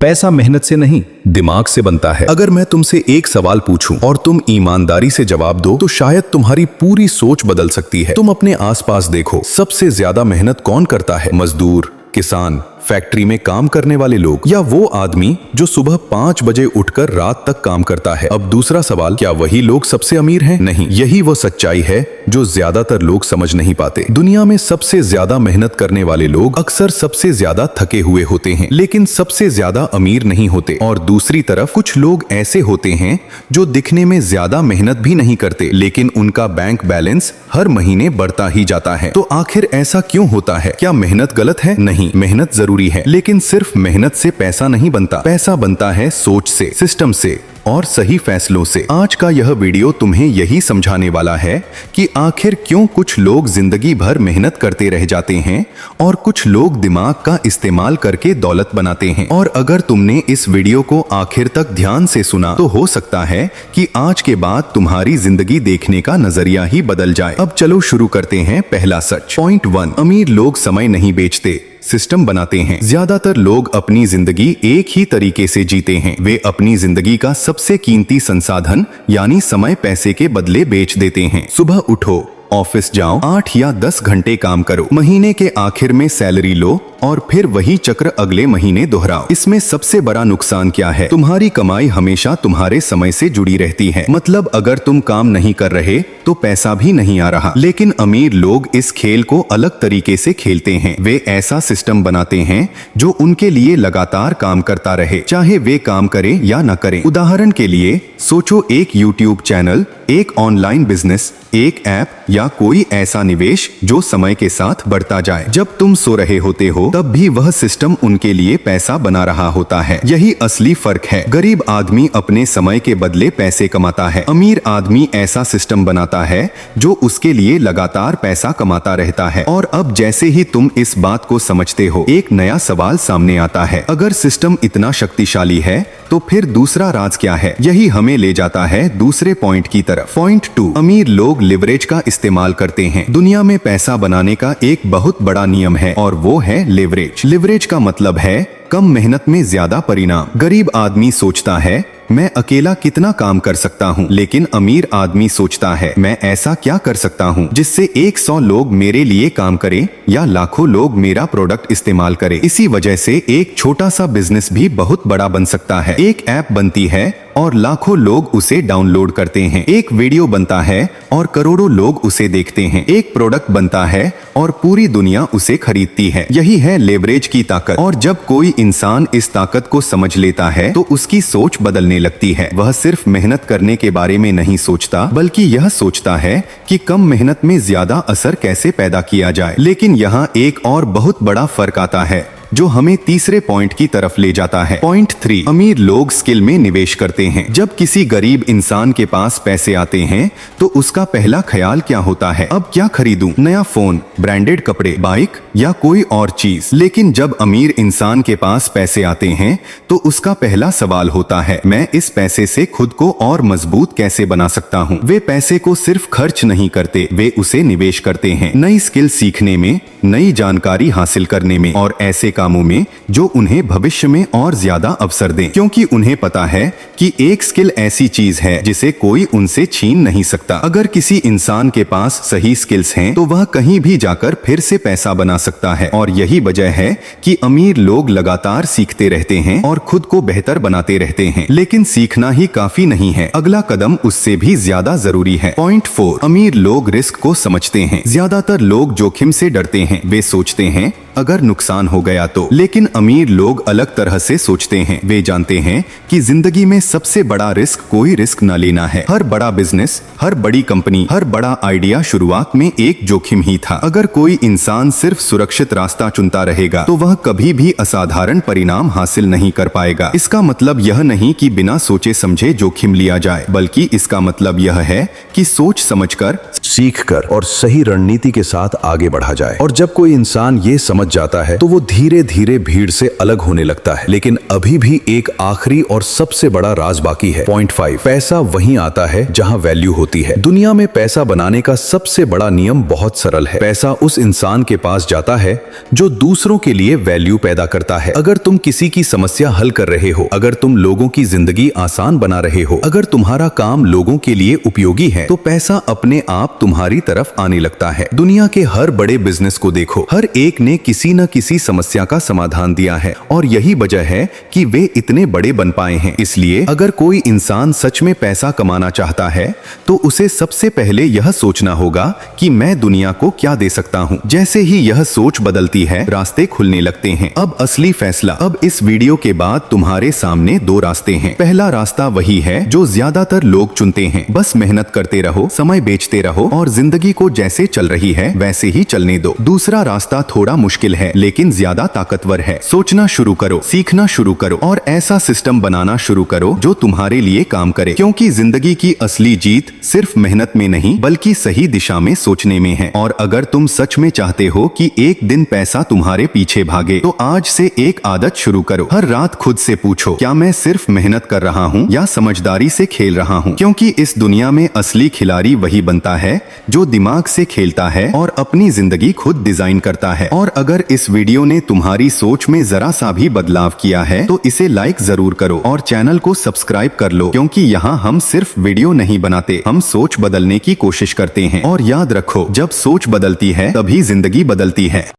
पैसा मेहनत से नहीं, दिमाग से बनता है। अगर मैं तुमसे एक सवाल पूछूं और तुम ईमानदारी से जवाब दो तो शायद तुम्हारी पूरी सोच बदल सकती है। तुम अपने आसपास देखो, सबसे ज्यादा मेहनत कौन करता है? मजदूर, किसान, फैक्ट्री में काम करने वाले लोग, या वो आदमी जो सुबह 5 बजे उठकर रात तक काम करता है? अब दूसरा सवाल, क्या वही लोग सबसे अमीर हैं? नहीं, यही वो सच्चाई है जो ज्यादातर लोग समझ नहीं पाते। दुनिया में सबसे ज्यादा मेहनत करने वाले लोग अक्सर सबसे ज्यादा थके हुए होते हैं, लेकिन सबसे ज्यादा अमीर नहीं होते। और दूसरी तरफ कुछ लोग ऐसे होते हैं जो दिखने में ज्यादा मेहनत भी नहीं करते, लेकिन उनका बैंक बैलेंस हर महीने बढ़ता ही जाता है। तो आखिर ऐसा क्यों होता है? क्या मेहनत गलत है? नहीं, मेहनत जरूरी है, लेकिन सिर्फ मेहनत से पैसा नहीं बनता। पैसा बनता है सोच से, सिस्टम से और सही फैसलों से। आज का यह वीडियो तुम्हें यही समझाने वाला है कि आखिर क्यों कुछ लोग जिंदगी भर मेहनत करते रह जाते हैं और कुछ लोग दिमाग का इस्तेमाल करके दौलत बनाते हैं। और अगर तुमने इस वीडियो को आखिर तक ध्यान से सुना तो हो सकता है कि आज के बाद तुम्हारी जिंदगी देखने का नजरिया ही बदल जाए। अब चलो शुरू करते हैं। पहला सच। पॉइंट 1, अमीर लोग समय नहीं बेचते, सिस्टम बनाते हैं। ज्यादातर लोग अपनी जिंदगी एक ही तरीके से जीते हैं। वे अपनी जिंदगी का सबसे कीमती संसाधन यानी समय पैसे के बदले बेच देते हैं। सुबह उठो, ऑफिस जाओ, 8 या 10 घंटे काम करो, महीने के आखिर में सैलरी लो और फिर वही चक्र अगले महीने दोहराओ। इसमें सबसे बड़ा नुकसान क्या है? तुम्हारी कमाई हमेशा तुम्हारे समय से जुड़ी रहती है। मतलब अगर तुम काम नहीं कर रहे तो पैसा भी नहीं आ रहा। लेकिन अमीर लोग इस खेल को अलग तरीके से खेलते हैं। वे ऐसा सिस्टम बनाते हैं जो उनके लिए लगातार काम करता रहे, चाहे वे काम करें या न करें। उदाहरण के लिए सोचो, एक यूट्यूब चैनल, एक ऑनलाइन बिजनेस, एक ऐप या कोई ऐसा निवेश जो समय के साथ बढ़ता जाए। जब तुम सो रहे होते हो तब भी वह सिस्टम उनके लिए पैसा बना रहा होता है। यही असली फर्क है। गरीब आदमी अपने समय के बदले पैसे कमाता है, अमीर आदमी ऐसा सिस्टम बनाता है जो उसके लिए लगातार पैसा कमाता रहता है। और अब जैसे ही तुम इस बात को समझते हो, एक नया सवाल सामने आता है। अगर सिस्टम इतना शक्तिशाली है तो फिर दूसरा राज क्या है? यही हमें ले जाता है दूसरे पॉइंट की तरफ। पॉइंट 2, अमीर लोग लिवरेज का इस्तेमाल करते हैं। दुनिया में पैसा बनाने का एक बहुत बड़ा नियम है और वो है लिवरेज। लिवरेज का मतलब है कम मेहनत में ज्यादा परिणाम। गरीब आदमी सोचता है मैं अकेला कितना काम कर सकता हूँ, लेकिन अमीर आदमी सोचता है मैं ऐसा क्या कर सकता हूँ जिससे 100 लोग मेरे लिए काम करें या लाखों लोग मेरा प्रोडक्ट इस्तेमाल करें। इसी वजह से एक छोटा सा बिजनेस भी बहुत बड़ा बन सकता है। एक ऐप बनती है और लाखों लोग उसे डाउनलोड करते हैं। एक वीडियो बनता है और करोड़ों लोग उसे देखते हैं। एक प्रोडक्ट बनता है और पूरी दुनिया उसे खरीदती है। यही है लेवरेज की ताकत। और जब कोई इंसान इस ताकत को समझ लेता है तो उसकी सोच बदलने लगती है। वह सिर्फ मेहनत करने के बारे में नहीं सोचता, बल्कि यह सोचता है कि कम मेहनत में ज्यादा असर कैसे पैदा किया जाए। लेकिन यहाँ एक और बहुत बड़ा फर्क आता है जो हमें तीसरे पॉइंट की तरफ ले जाता है। पॉइंट 3, अमीर लोग स्किल में निवेश करते हैं। जब किसी गरीब इंसान के पास पैसे आते हैं तो उसका पहला ख्याल क्या होता है? अब क्या खरीदूं? नया फोन, ब्रांडेड कपड़े, बाइक या कोई और चीज। लेकिन जब अमीर इंसान के पास पैसे आते हैं तो उसका पहला सवाल होता है मैं इस पैसे से खुद को और मजबूत कैसे बना सकता हूँ। वे पैसे को सिर्फ खर्च नहीं करते, वे उसे निवेश करते हैं। नई स्किल सीखने में, नई जानकारी हासिल करने में और ऐसे कामों में जो उन्हें भविष्य में और ज्यादा अवसर दें। क्योंकि उन्हें पता है कि एक स्किल ऐसी चीज है जिसे कोई उनसे छीन नहीं सकता। अगर किसी इंसान के पास सही स्किल्स हैं तो वह कहीं भी जाकर फिर से पैसा बना सकता है। और यही वजह है कि अमीर लोग लगातार सीखते रहते हैं और खुद को बेहतर बनाते रहते हैं। लेकिन सीखना ही काफी नहीं है, अगला कदम उससे भी ज्यादा जरूरी है। पॉइंट 4, अमीर लोग रिस्क को समझते हैं। ज्यादातर लोग जोखिम से डरते हैं। वे सोचते हैं अगर नुकसान हो गया तो। लेकिन अमीर लोग अलग तरह से सोचते हैं। वे जानते हैं कि जिंदगी में सबसे बड़ा रिस्क कोई रिस्क न लेना है। हर बड़ा बिजनेस, हर बड़ी कंपनी, हर बड़ा आइडिया शुरुआत में एक जोखिम ही था। अगर कोई इंसान सिर्फ सुरक्षित रास्ता चुनता रहेगा तो वह कभी भी असाधारण परिणाम हासिल नहीं कर पाएगा। इसका मतलब यह नहीं कि बिना सोचे समझे जोखिम लिया जाए, बल्कि इसका मतलब यह है कि सोच समझकर, सीखकर और सही रणनीति के साथ आगे बढ़ा जाए। और जब कोई इंसान ये समझ समझ जाता है तो वो धीरे धीरे भीड़ से अलग होने लगता है। लेकिन अभी भी एक आखिरी और सबसे बड़ा राज बाकी है। पॉइंट 5, पैसा वहीं आता है जहां वैल्यू होती है। दुनिया में पैसा बनाने का सबसे बड़ा नियम बहुत सरल है। पैसा उस इंसान के पास जाता है जो दूसरों के लिए वैल्यू पैदा करता है। अगर तुम किसी की समस्या हल कर रहे हो, अगर तुम लोगों की जिंदगी आसान बना रहे हो, अगर तुम्हारा काम लोगों के लिए उपयोगी है, तो पैसा अपने आप तुम्हारी तरफ आने लगता है। दुनिया के हर बड़े बिजनेस को देखो, हर एक ने किसी न किसी समस्या का समाधान दिया है और यही वजह है कि वे इतने बड़े बन पाए हैं। इसलिए अगर कोई इंसान सच में पैसा कमाना चाहता है तो उसे सबसे पहले यह सोचना होगा कि मैं दुनिया को क्या दे सकता हूँ। जैसे ही यह सोच बदलती है, रास्ते खुलने लगते हैं। अब असली फैसला। अब इस वीडियो के बाद तुम्हारे सामने दो रास्ते हैं। पहला रास्ता वही है जो ज्यादातर लोग चुनते हैं, बस मेहनत करते रहो, समय बेचते रहो और जिंदगी को जैसे चल रही है वैसे ही चलने दो। दूसरा रास्ता थोड़ा मुश्किल है लेकिन ज्यादा ताकतवर है। सोचना शुरू करो, सीखना शुरू करो और ऐसा सिस्टम बनाना शुरू करो जो तुम्हारे लिए काम करे, क्योंकि जिंदगी की असली जीत सिर्फ मेहनत में नहीं बल्कि सही दिशा में सोचने में है। और अगर तुम सच में चाहते हो कि एक दिन पैसा तुम्हारे पीछे भागे तो आज से एक आदत शुरू करो। हर रात खुद से पूछो, क्या मैं सिर्फ मेहनत कर रहा हूँ या समझदारी से खेल रहा हूँ? क्योंकि इस दुनिया में असली खिलाड़ी वही बनता है जो दिमाग से खेलता है और अपनी जिंदगी खुद डिजाइन करता है। और अगर इस वीडियो ने तुम्हारी सोच में जरा सा भी बदलाव किया है तो इसे लाइक जरूर करो और चैनल को सब्सक्राइब कर लो, क्योंकि यहाँ हम सिर्फ वीडियो नहीं बनाते, हम सोच बदलने की कोशिश करते हैं। और याद रखो, जब सोच बदलती है तभी जिंदगी बदलती है।